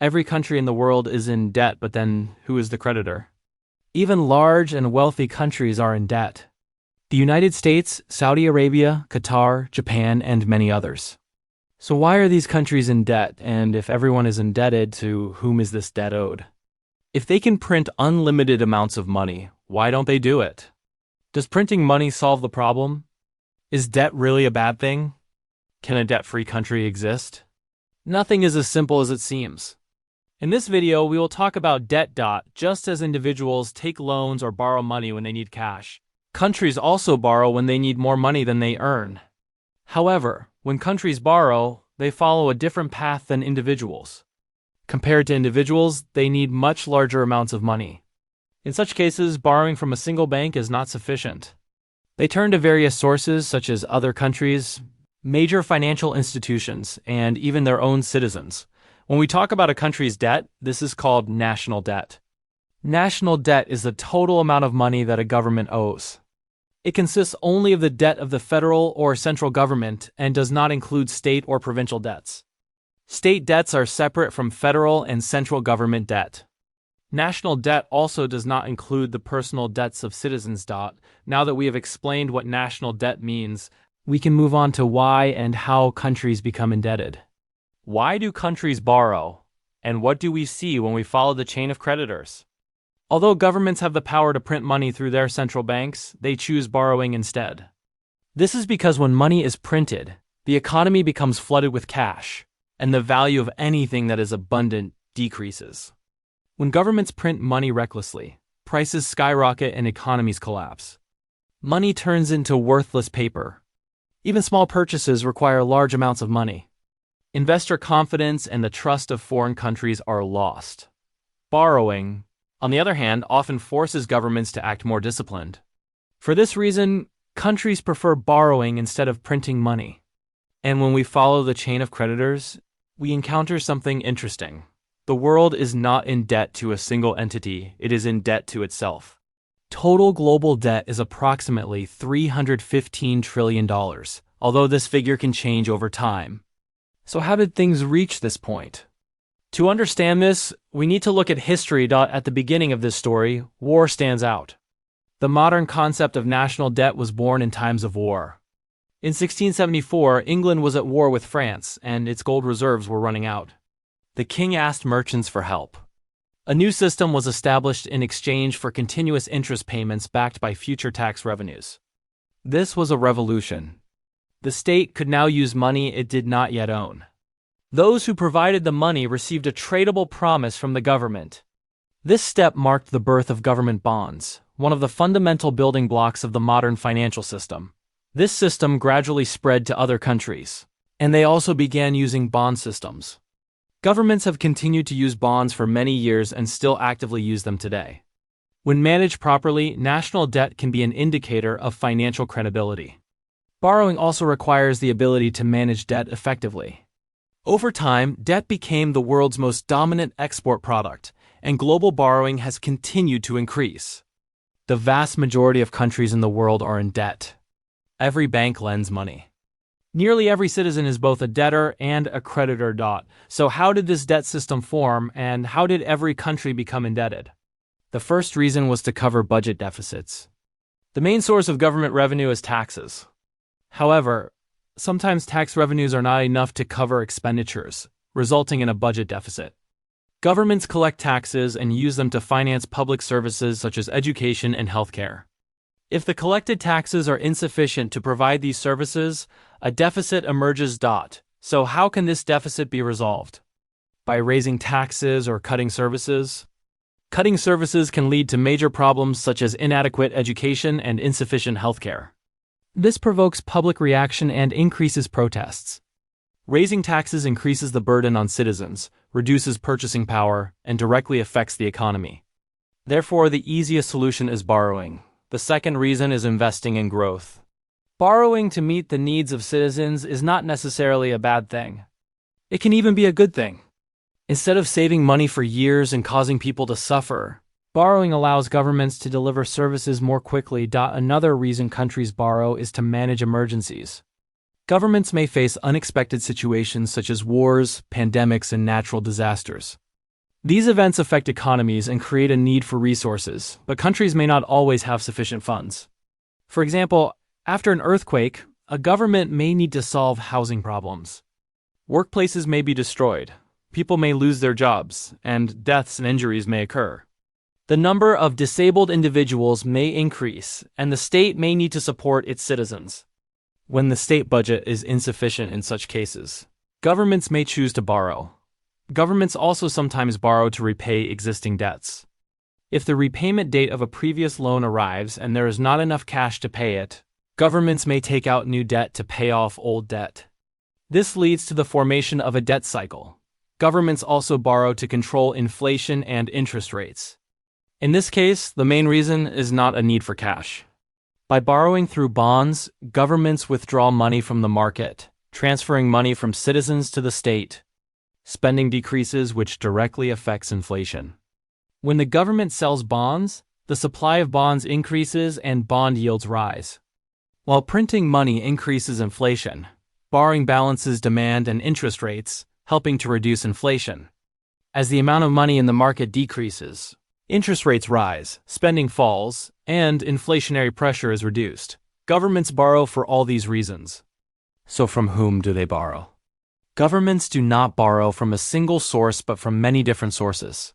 Every country in the world is in debt, but then who is the creditor? Even large and wealthy countries are in debt. The United States, Saudi Arabia, Qatar, Japan, and many others. So why are these countries in debt, and if everyone is indebted, to whom is this debt owed? If they can print unlimited amounts of money, why don't they do it? Does printing money solve the problem? Is debt really a bad thing? Can a debt-free country exist? Nothing is as simple as it seems. In this video, we will talk about debt. Just as individuals take loans or borrow money when they need cash, countries also borrow when they need more money than they earn. However, when countries borrow, they follow a different path than individuals. Compared to individuals, they need much larger amounts of money. In such cases, borrowing from a single bank is not sufficient. They turn to various sources such as other countries, major financial institutions, and even their own citizens. When we talk about a country's debt, this is called national debt. National debt is the total amount of money that a government owes. It consists only of the debt of the federal or central government and does not include state or provincial debts. State debts are separate from federal and central government debt. National debt also does not include the personal debts of citizens. Now that we have explained what national debt means, we can move on to why and how countries become indebted. Why do countries borrow? And what do we see when we follow the chain of creditors? Although governments have the power to print money through their central banks, they choose borrowing instead. This is because when money is printed, the economy becomes flooded with cash, and the value of anything that is abundant decreases. When governments print money recklessly, prices skyrocket and economies collapse. Money turns into worthless paper. Even small purchases require large amounts of money. Investor confidence and the trust of foreign countries are lost. Borrowing, on the other hand, often forces governments to act more disciplined. For this reason, countries prefer borrowing instead of printing money. And when we follow the chain of creditors, we encounter something interesting. The world is not in debt to a single entity, it is in debt to itself. Total global debt is approximately $315 trillion, although this figure can change over time. So how did things reach this point? To understand this, we need to look at history. At the beginning of this story, war stands out. The modern concept of national debt was born in times of war. In 1674, England was at war with France, and its gold reserves were running out. The king asked merchants for help. A new system was established in exchange for continuous interest payments backed by future tax revenues. This was a revolution. The state could now use money it did not yet own. Those who provided the money received a tradable promise from the government. This step marked the birth of government bonds, one of the fundamental building blocks of the modern financial system. This system gradually spread to other countries, and they also began using bond systems. Governments have continued to use bonds for many years and still actively use them today. When managed properly, national debt can be an indicator of financial credibility. Borrowing also requires the ability to manage debt effectively. Over time, debt became the world's most dominant export product, and global borrowing has continued to increase. The vast majority of countries in the world are in debt. Every bank lends money. Nearly every citizen is both a debtor and a creditor. So how did this debt system form, and how did every country become indebted? The first reason was to cover budget deficits. The main source of government revenue is taxes. However, sometimes tax revenues are not enough to cover expenditures, resulting in a budget deficit. Governments collect taxes and use them to finance public services such as education and healthcare. If the collected taxes are insufficient to provide these services, a deficit emerges. So how can this deficit be resolved? By raising taxes or cutting services? Cutting services can lead to major problems such as inadequate education and insufficient healthcare. This provokes public reaction and increases protests. Raising taxes increases the burden on citizens, reduces purchasing power, and directly affects the economy. Therefore, the easiest solution is borrowing. The second reason is investing in growth. Borrowing to meet the needs of citizens is not necessarily a bad thing. It can even be a good thing. Instead of saving money for years and causing people to suffer, borrowing allows governments to deliver services more quickly. Another reason countries borrow is to manage emergencies. Governments may face unexpected situations such as wars, pandemics, and natural disasters. These events affect economies and create a need for resources, but countries may not always have sufficient funds. For example, after an earthquake, a government may need to solve housing problems. Workplaces may be destroyed, people may lose their jobs, and deaths and injuries may occur. The number of disabled individuals may increase, and the state may need to support its citizens. When the state budget is insufficient in such cases, governments may choose to borrow. Governments also sometimes borrow to repay existing debts. If the repayment date of a previous loan arrives and there is not enough cash to pay it, governments may take out new debt to pay off old debt. This leads to the formation of a debt cycle. Governments also borrow to control inflation and interest rates. In this case, the main reason is not a need for cash. By borrowing through bonds, governments withdraw money from the market, transferring money from citizens to the state. Spending decreases, which directly affects inflation. When the government sells bonds, the supply of bonds increases and bond yields rise. While printing money increases inflation, borrowing balances demand and interest rates, helping to reduce inflation. As the amount of money in the market decreases, interest rates rise, spending falls, and inflationary pressure is reduced. Governments borrow for all these reasons. So from whom do they borrow? Governments do not borrow from a single source but from many different sources.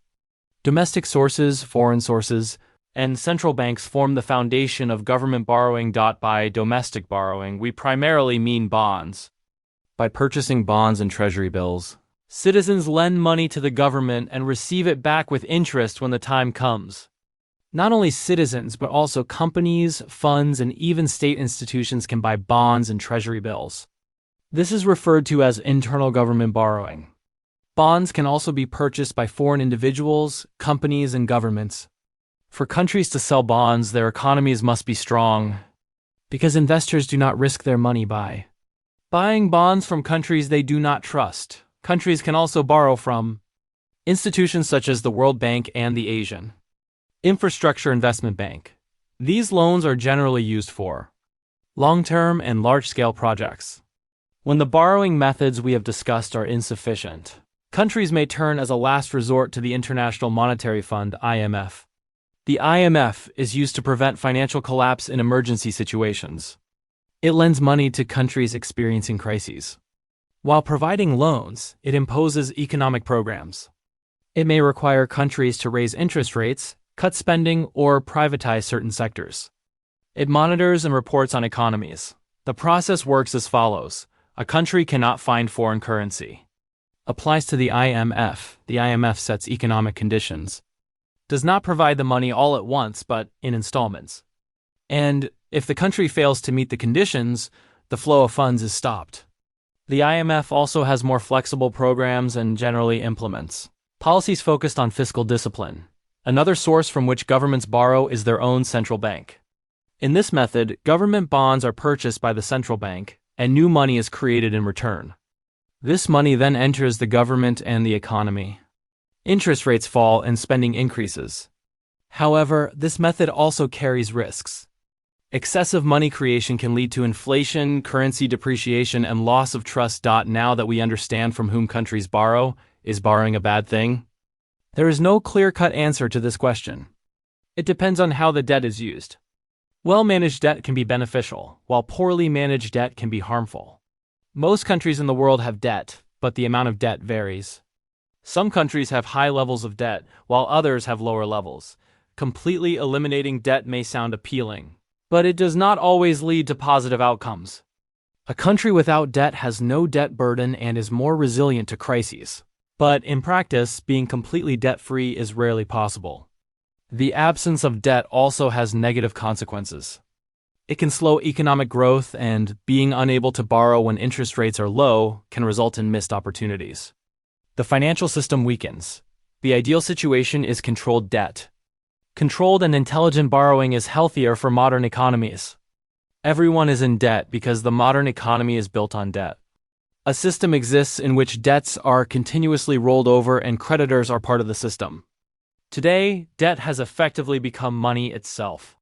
Domestic sources, foreign sources, and central banks form the foundation of government borrowing. By domestic borrowing, we primarily mean bonds. By purchasing bonds and treasury bills, citizens lend money to the government and receive it back with interest when the time comes. Not only citizens, but also companies, funds, and even state institutions can buy bonds and treasury bills. This is referred to as internal government borrowing. Bonds can also be purchased by foreign individuals, companies, and governments. For countries to sell bonds, their economies must be strong, because investors do not risk their money by buying bonds from countries they do not trust. Countries can also borrow from institutions such as the World Bank and the Asian Infrastructure Investment Bank. These loans are generally used for long-term and large-scale projects. When the borrowing methods we have discussed are insufficient, countries may turn as a last resort to the International Monetary Fund (IMF). The IMF is used to prevent financial collapse in emergency situations. It lends money to countries experiencing crises. While providing loans, it imposes economic programs. It may require countries to raise interest rates, cut spending, or privatize certain sectors. It monitors and reports on economies. The process works as follows. A country cannot find foreign currency. Applies to the IMF. The IMF sets economic conditions. Does not provide the money all at once, but in installments. And if the country fails to meet the conditions, the flow of funds is stopped. The IMF also has more flexible programs and generally implements policies focused on fiscal discipline. Another source from which governments borrow is their own central bank. In this method, government bonds are purchased by the central bank, and new money is created in return. This money then enters the government and the economy. Interest rates fall and spending increases. However, this method also carries risks. Excessive money creation can lead to inflation, currency depreciation, and loss of trust. Now that we understand from whom countries borrow, is borrowing a bad thing? There is no clear-cut answer to this question. It depends on how the debt is used. Well-managed debt can be beneficial, while poorly managed debt can be harmful. Most countries in the world have debt, but the amount of debt varies. Some countries have high levels of debt, while others have lower levels. Completely eliminating debt may sound appealing, but it does not always lead to positive outcomes. A country without debt has no debt burden and is more resilient to crises. But in practice, being completely debt-free is rarely possible. The absence of debt also has negative consequences. It can slow economic growth, and being unable to borrow when interest rates are low can result in missed opportunities. The financial system weakens. The ideal situation is controlled debt. Controlled and intelligent borrowing is healthier for modern economies. Everyone is in debt because the modern economy is built on debt. A system exists in which debts are continuously rolled over and creditors are part of the system. Today, debt has effectively become money itself.